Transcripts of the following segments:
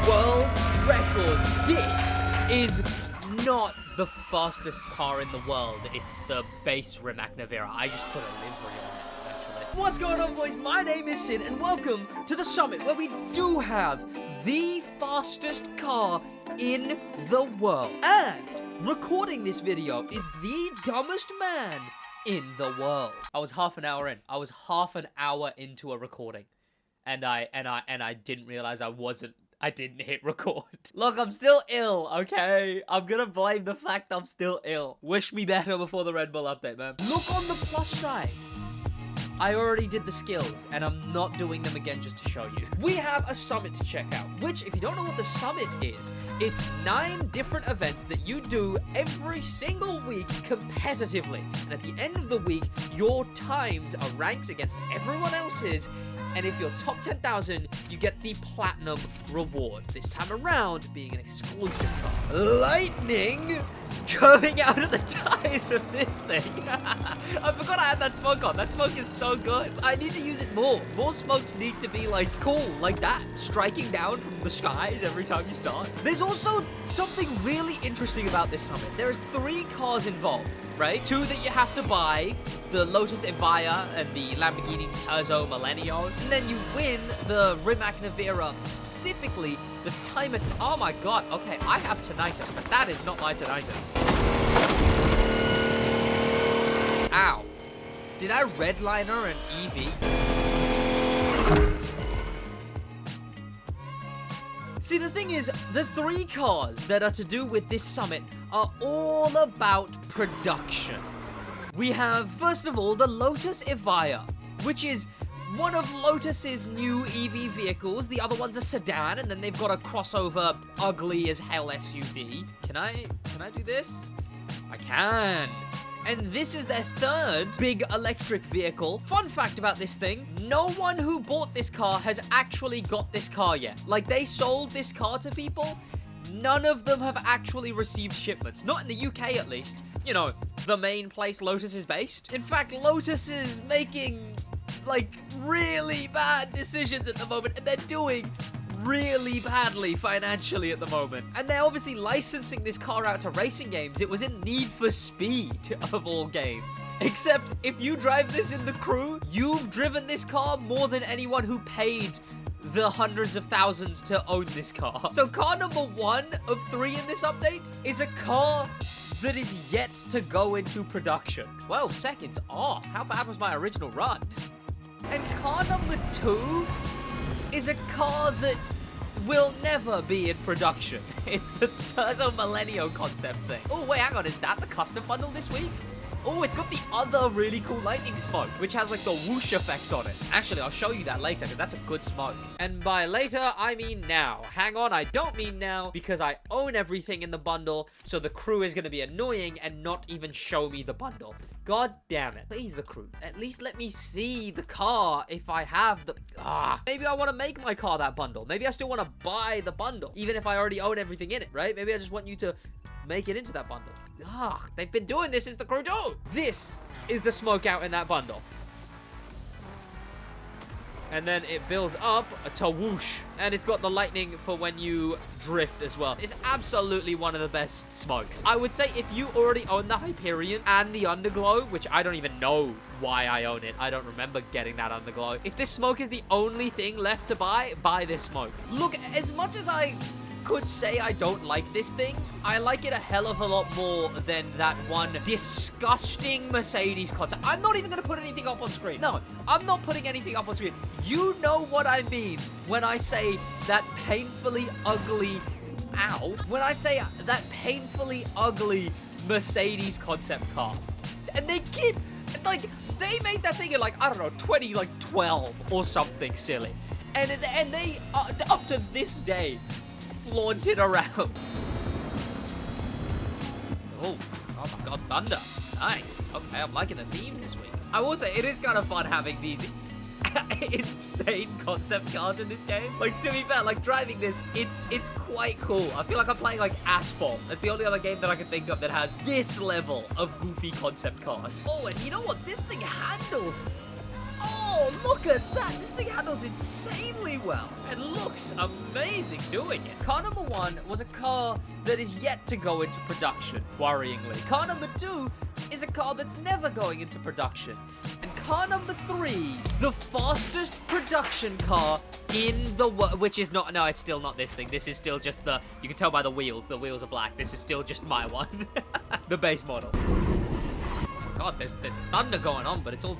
world records. This is not the fastest car in the world. It's the base Rimac Nevera. I just put a livery on it, actually. What's going on, boys? My name is Sid, and welcome to the summit, where we do have the fastest car in the world. And recording this video is the dumbest man in the world. I was half an hour in. I was half an hour into a recording. And I didn't realize I didn't hit record. Look, I'm still ill, okay? I'm gonna blame the fact I'm still ill. Wish me better before the Red Bull update, man. Look on the plus side. I already did the skills, and I'm not doing them again just to show you. We have a summit to check out, which, if you don't know what the summit is, it's 9 different events that you do every single week competitively. And at the end of the week, your times are ranked against everyone else's, and if you're top 10,000, you get the platinum reward. This time around, being an exclusive car. Lightning coming out of the tires of this thing. I forgot I had that smoke on. That smoke is so good. I need to use it more. More smokes need to be like cool, like that, striking down from the skies every time you start. There's also something really interesting about this summit. There's 3 cars involved, right? 2 that you have to buy, the Lotus Evija and the Lamborghini Turzo Millennial. And then you win the Rimac Nevera, specifically the Time Attack. Oh my god, okay, I have tinnitus, but that is not my tinnitus. Ow. Did I redliner an EV? See, the thing is, the 3 cars that are to do with this summit are all about production. We have, first of all, the Lotus Evija, which is one of Lotus's new EV vehicles. The other one's a sedan, and then they've got a crossover ugly as hell SUV. Can I do this? I can. And this is their 3rd big electric vehicle. Fun fact about this thing, no one who bought this car has actually got this car yet. Like, they sold this car to people. None of them have actually received shipments. Not in the UK, at least. You know, the main place Lotus is based. In fact, Lotus is making, like, really bad decisions at the moment, and they're doing really badly financially at the moment. And they're obviously licensing this car out to racing games. It was in Need for Speed, of all games. Except, if you drive this in the crew, you've driven this car more than anyone who paid the hundreds of thousands to own this car. So car number 1 of 3 in this update is a car that is yet to go into production. 12 seconds off. How bad was my original run? And car number 2 is a car that will never be in production. It's the Turzo Millennial concept thing. Oh, wait, hang on. Is that the custom bundle this week? Oh, it's got the other really cool lightning smoke, which has like the whoosh effect on it. Actually, I'll show you that later, because that's a good smoke. And by later, I mean now. Hang on, I don't mean now, because I own everything in the bundle, so the crew is going to be annoying and not even show me the bundle. God damn it. Please, the crew. At least let me see the car if I have the... Maybe I want to make my car that bundle. Maybe I still want to buy the bundle, even if I already own everything in it, right? Maybe I just want you to make it into that bundle. They've been doing this since the crew do. This is the smoke out in that bundle. And then it builds up to whoosh. And it's got the lightning for when you drift as well. It's absolutely one of the best smokes. I would say if you already own the Hyperion and the Underglow, which I don't even know why I own it. I don't remember getting that Underglow. If this smoke is the only thing left to buy this smoke. Look, as much as I could say I don't like this thing, I like it a hell of a lot more than that one disgusting Mercedes concept. I'm not even going to put anything up on screen. No, I'm not putting anything up on screen. You know what I mean when I say that painfully ugly... Ow. When I say that painfully ugly Mercedes concept car. And they keep... Like, they made that thing in, like, I don't know, 2012 or something silly. And they, up to this day, flaunt it around. Oh my god, thunder. Nice. Okay, I'm liking the themes this week. I will say, it is kind of fun having these insane concept cars in this game. Like, to be fair, like, driving this, it's quite cool. I feel like I'm playing, like, Asphalt. That's the only other game that I can think of that has this level of goofy concept cars. Oh, and you know what? This thing handles... Oh, look at that. This thing handles insanely well. And look looks amazing doing it. Car number 1 was a car that is yet to go into production, worryingly. Car number 2 is a car that's never going into production. And car number 3, the fastest production car in the world, which is not, no, it's still not this thing. This is still just the, you can tell by the wheels are black. This is still just my one. The base model. God, there's thunder going on, but it's all,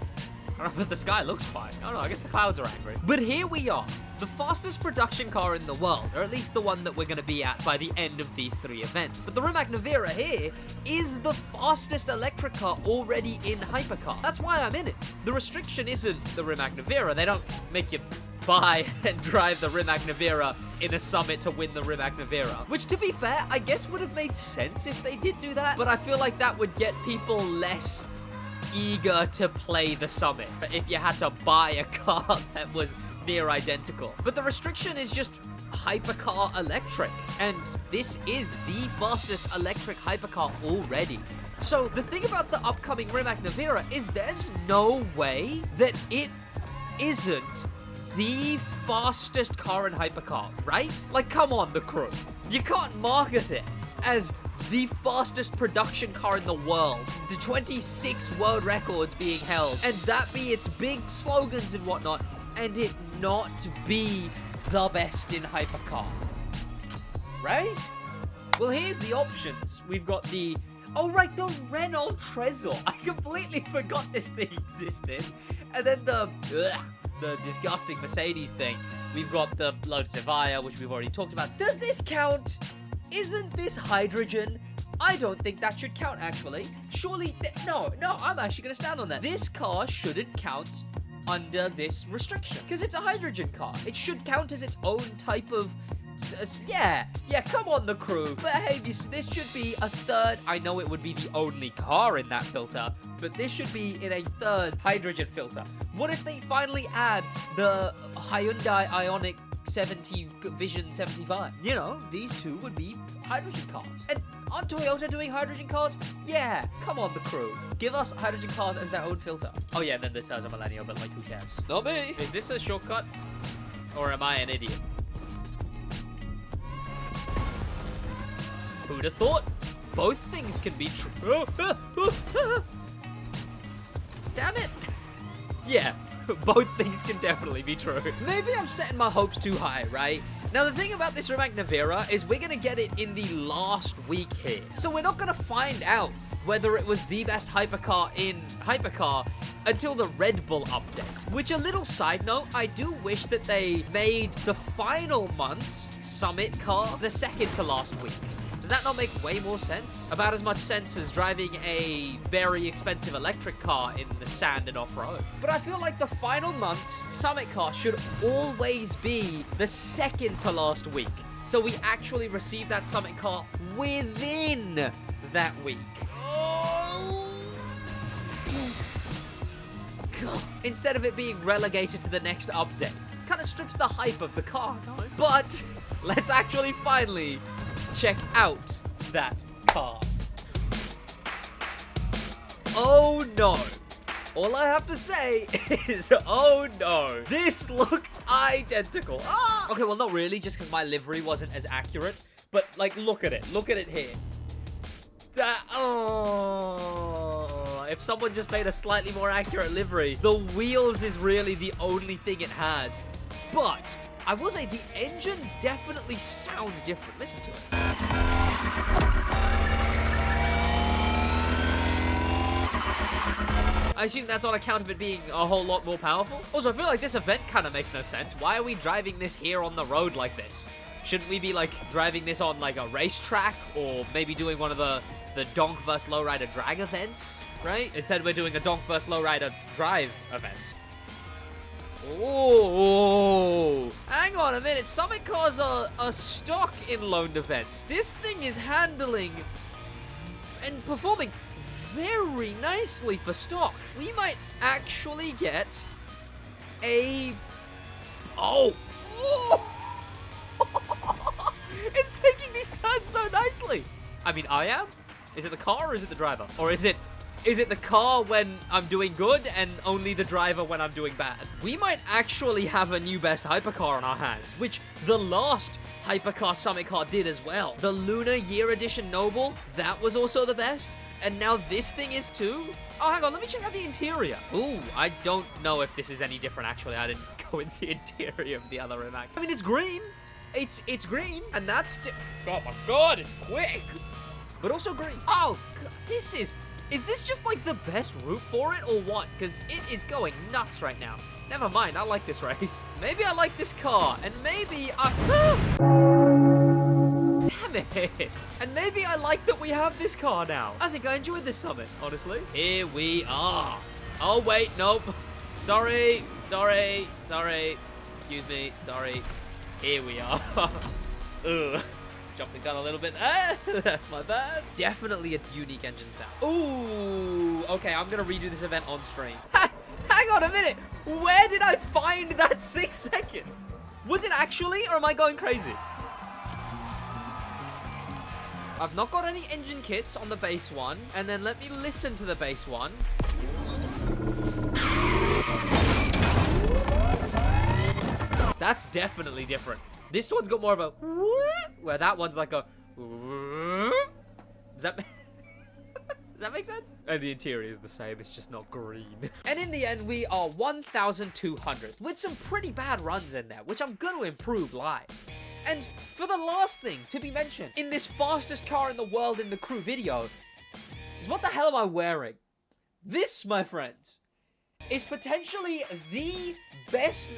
I don't know, the sky looks fine. I don't know, I guess the clouds are angry. But here we are, the fastest production car in the world, or at least the one that we're going to be at by the end of these 3 events. But the Rimac Nevera here is the fastest electric car already in Hypercar. That's why I'm in it. The restriction isn't the Rimac Nevera. They don't make you buy and drive the Rimac Nevera in a summit to win the Rimac Nevera. Which, to be fair, I guess would have made sense if they did do that, but I feel like that would get people less eager to play the summit if you had to buy a car that was near identical. But the restriction is just Hypercar electric, and this is the fastest electric Hypercar already. So the thing about the upcoming Rimac Nevera is there's no way that it isn't the fastest car in Hypercar, right? Like, come on, the crew. You can't market it as the fastest production car in the world, the 26 world records being held, and that be its big slogans and whatnot, and it not be the best in Hypercar, right? Well, here's the options. We've got the, oh right, the Renault Turzo. I completely forgot this thing existed. And then the disgusting Mercedes thing. We've got the Lotus Evija, which we've already talked about. Does this count? Isn't this hydrogen? I don't think that should count, actually. Surely, no, I'm actually going to stand on that. This car shouldn't count under this restriction, because it's a hydrogen car. It should count as its own type of, yeah, come on, the crew. But hey, this should be a third, I know it would be the only car in that filter, but this should be in a third hydrogen filter. What if they finally add the Hyundai Ioniq 70 Vision 75? You know, these two would be hydrogen cars. And aren't Toyota doing hydrogen cars? Yeah, come on, the crew. Give us hydrogen cars as their own filter. Oh yeah, and then the Turzo Millennial, but like, who cares? Not me. Is this a shortcut? Or am I an idiot? Who'd have thought? Both things can be true. Damn it. Yeah, both things can definitely be true. Maybe I'm setting my hopes too high, right? Now, the thing about this Rimac Nevera is we're going to get it in the last week here. So we're not going to find out whether it was the best Hypercar in Hypercar until the Red Bull update. Which, a little side note, I do wish that they made the final month's Summit car the second to last week. Does that not make way more sense? About as much sense as driving a very expensive electric car in the sand and off-road. But I feel like the final month's Summit car should always be the second to last week. So we actually receive that Summit car within that week. God. Instead of it being relegated to the next update. Kind of strips the hype of the car, no? But let's actually finally check out that car. Oh no. All I have to say is, oh no. This looks identical. Ah! Okay, well, not really, just because my livery wasn't as accurate. But, like, look at it. Look at it here. That, oh. If someone just made a slightly more accurate livery, the wheels is really the only thing it has. But I will say the engine definitely sounds different. Listen to it. I assume that's on account of it being a whole lot more powerful. Also, I feel like this event kind of makes no sense. Why are we driving this here on the road like this? Shouldn't we be, like, driving this on, like, a racetrack? Or maybe doing one of the Donk vs. Lowrider drag events, right? Instead, we're doing a Donk vs. Lowrider drive event. Oh, hang on a minute. Summit cars are stock in loaned events. This thing is handling and performing very nicely for stock. We might actually get a... Oh! It's taking these turns so nicely. I mean, I am? Is it the car or is it the driver? Or is it Is it the car when I'm doing good and only the driver when I'm doing bad? We might actually have a new best hypercar on our hands, which the last Hypercar Summit car did as well. The Lunar Year Edition Noble, that was also the best. And now this thing is too? Oh, hang on, let me check out the interior. Ooh, I don't know if this is any different, actually. I didn't go in the interior of the other Rimac. I mean, it's green. It's green, and that's... Oh my god, it's quick. But also green. Oh, god, this is this just like the best route for it or what? Because it is going nuts right now. Never mind, I like this race. Maybe I like this car, and maybe Damn it. And maybe I like that we have this car now. I think I enjoyed this summit, honestly. Here we are. Oh, wait, nope. Sorry. Excuse me, sorry. Here we are. Ugh. Jumped the gun a little bit there. That's my bad. Definitely a unique engine sound. Ooh. Okay, I'm going to redo this event on stream. Hang on a minute. Where did I find that 6 seconds? Was it actually, or am I going crazy? I've not got any engine kits on the base one. And then let me listen to the base one. That's definitely different. This one's got more of a where that one's like a does that make sense? And the interior is the same, it's just not green. And in the end, we are 1,200 with some pretty bad runs in there, which I'm going to improve live. And for the last thing to be mentioned in this fastest car in the world in the crew video is what the hell am I wearing? This, my friends, is potentially the best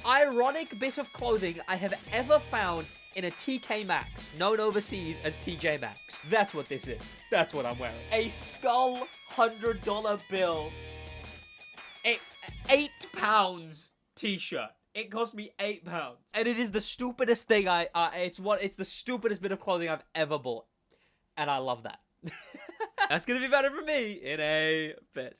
ironic bit of clothing I have ever found in a TK Maxx, known overseas as TJ Maxx. That's what this is. That's what I'm wearing. A skull $100 bill. £8 t-shirt. It cost me £8. And it is the stupidest thing it's the stupidest bit of clothing I've ever bought. And I love that. That's gonna be better for me in a bit.